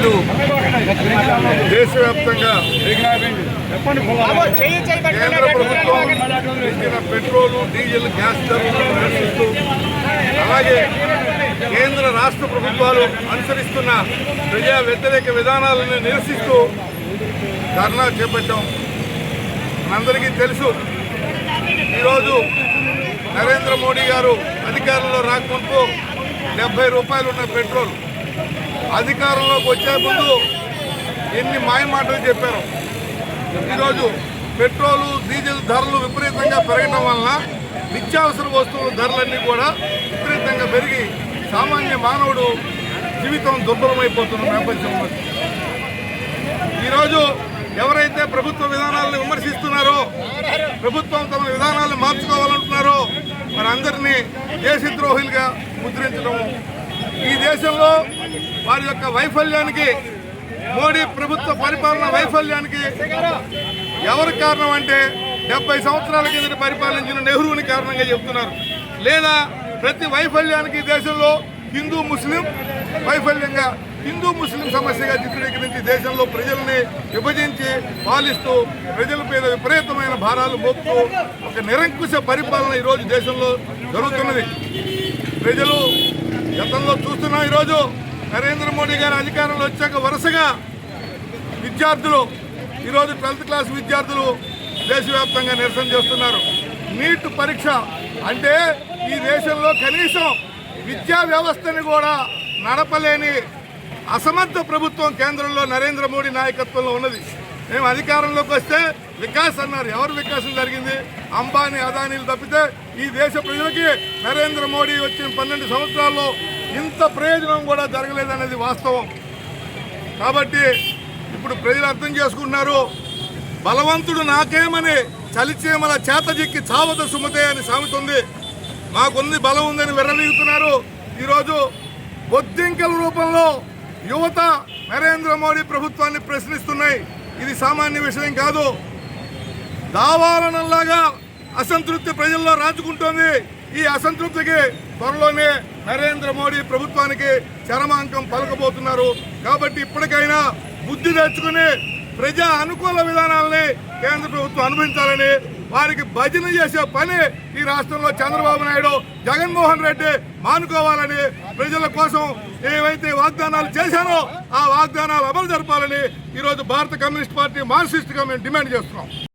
ఈరోజు దేశవ్యాప్తంగా కేంద్ర ప్రభుత్వం ఇచ్చిన పెట్రోలు డీజిల్ గ్యాస్ ధరలను నిరసిస్తూ అలాగే కేంద్ర రాష్ట్ర ప్రభుత్వాలు అనుసరిస్తున్న ప్రజా వ్యతిరేక విధానాలను నిరసిస్తూ ధర్నా చేపట్టాం. మనందరికీ తెలుసు, ఈరోజు నరేంద్ర మోడీ గారు అధికారంలో రాకముందు 70 రూపాయలు ఉన్న పెట్రోల్ అధికారంలోకి వచ్చే ముందు ఎన్ని మాయమాటలు చెప్పారు. ఈరోజు పెట్రోలు డీజిల్ ధరలు విపరీతంగా పెరగడం వలన నిత్యావసర వస్తువుల ధరలన్నీ కూడా విపరీతంగా పెరిగి సామాన్య మానవుడు జీవితం దుర్భరమైపోతున్న నేపథ్యంలో ఈరోజు ఎవరైతే ప్రభుత్వ విధానాలను విమర్శిస్తున్నారో, ప్రభుత్వం తమ విధానాలను మార్చుకోవాలంటున్నారో మరి అందరినీ దేశద్రోహులుగా ముద్రించడం, ఈ దేశంలో వారి యొక్క వైఫల్యానికి, మోడీ ప్రభుత్వ పరిపాలన వైఫల్యానికి ఎవరు కారణం అంటే 70 సంవత్సరాల కింద పరిపాలించిన నెహ్రూని కారణంగా చెప్తున్నారు. లేదా ప్రతి వైఫల్యానికి దేశంలో హిందూ ముస్లిం వైఫల్యంగా, హిందూ ముస్లిం సమస్యగా చిత్రీకరించి దేశంలో ప్రజల్ని విభజించి పాలిస్తూ ప్రజల మీద విపరీతమైన భారాలు మోపుతూ ఒక నిరంకుశ పరిపాలన ఈరోజు దేశంలో జరుగుతున్నది. ప్రజలు గతంలో చూస్తున్నాం. ఈరోజు నరేంద్ర మోడీ గారి అధికారంలో వచ్చాక వరుసగా విద్యార్థులు, ఈరోజు 12th క్లాస్ విద్యార్థులు దేశవ్యాప్తంగా నిరసన చేస్తున్నారు. నీట్ పరీక్ష అంటే ఈ దేశంలో కనీసం విద్యా వ్యవస్థని కూడా నడపలేని అసమర్థ ప్రభుత్వం కేంద్రంలో నరేంద్ర మోడీ నాయకత్వంలో ఉన్నది. మేము అధికారంలోకి వస్తే వికాస్ అన్నారు. ఎవరు వికాసం జరిగింది? అంబానీ అదానీలు తప్పితే ఈ దేశ ప్రజలకి నరేంద్ర మోడీ వచ్చిన 12 సంవత్సరాల్లో ఇంత ప్రయోజనం కూడా జరగలేదనేది వాస్తవం. కాబట్టి ఇప్పుడు ప్రజలు అర్థం చేసుకుంటున్నారు. బలవంతుడు నాకేమని చలిచేమల చేతజిక్కి చావత సుమతే అని సామెత ఉంది. మాకుంది బలం ఉందని విర్రవీగుతున్నారు. ఈరోజు బొద్దింకల రూపంలో యువత నరేంద్ర మోడీ ప్రభుత్వాన్ని ప్రశ్నిస్తున్నాయి. ఇది సామాన్య విషయం కాదు. దావాలనంలాగా అసంతృప్తి ప్రజల్లో రాజుకుంటోంది. ఈ అసంతృప్తికి త్వరలోనే నరేంద్ర మోడీ ప్రభుత్వానికి చరమాంకం పలకబోతున్నారు. కాబట్టి ఇప్పటికైనా బుద్ధి తెచ్చుకుని ప్రజా అనుకూల విధానాలని కేంద్ర ప్రభుత్వం అనుభవించాలని, వారికి భజన చేసే పని ఈ రాష్ట్రంలో చంద్రబాబు నాయుడు, జగన్మోహన్ రెడ్డి మానుకోవాలని, ప్రజల కోసం ఏవైతే వాగ్దానాలు చేశారో ఆ వాగ్దానాలు అమలు జరపాలని ఈరోజు భారత కమ్యూనిస్ట్ పార్టీ మార్క్సిస్ట్గా మేము డిమాండ్ చేస్తున్నాం.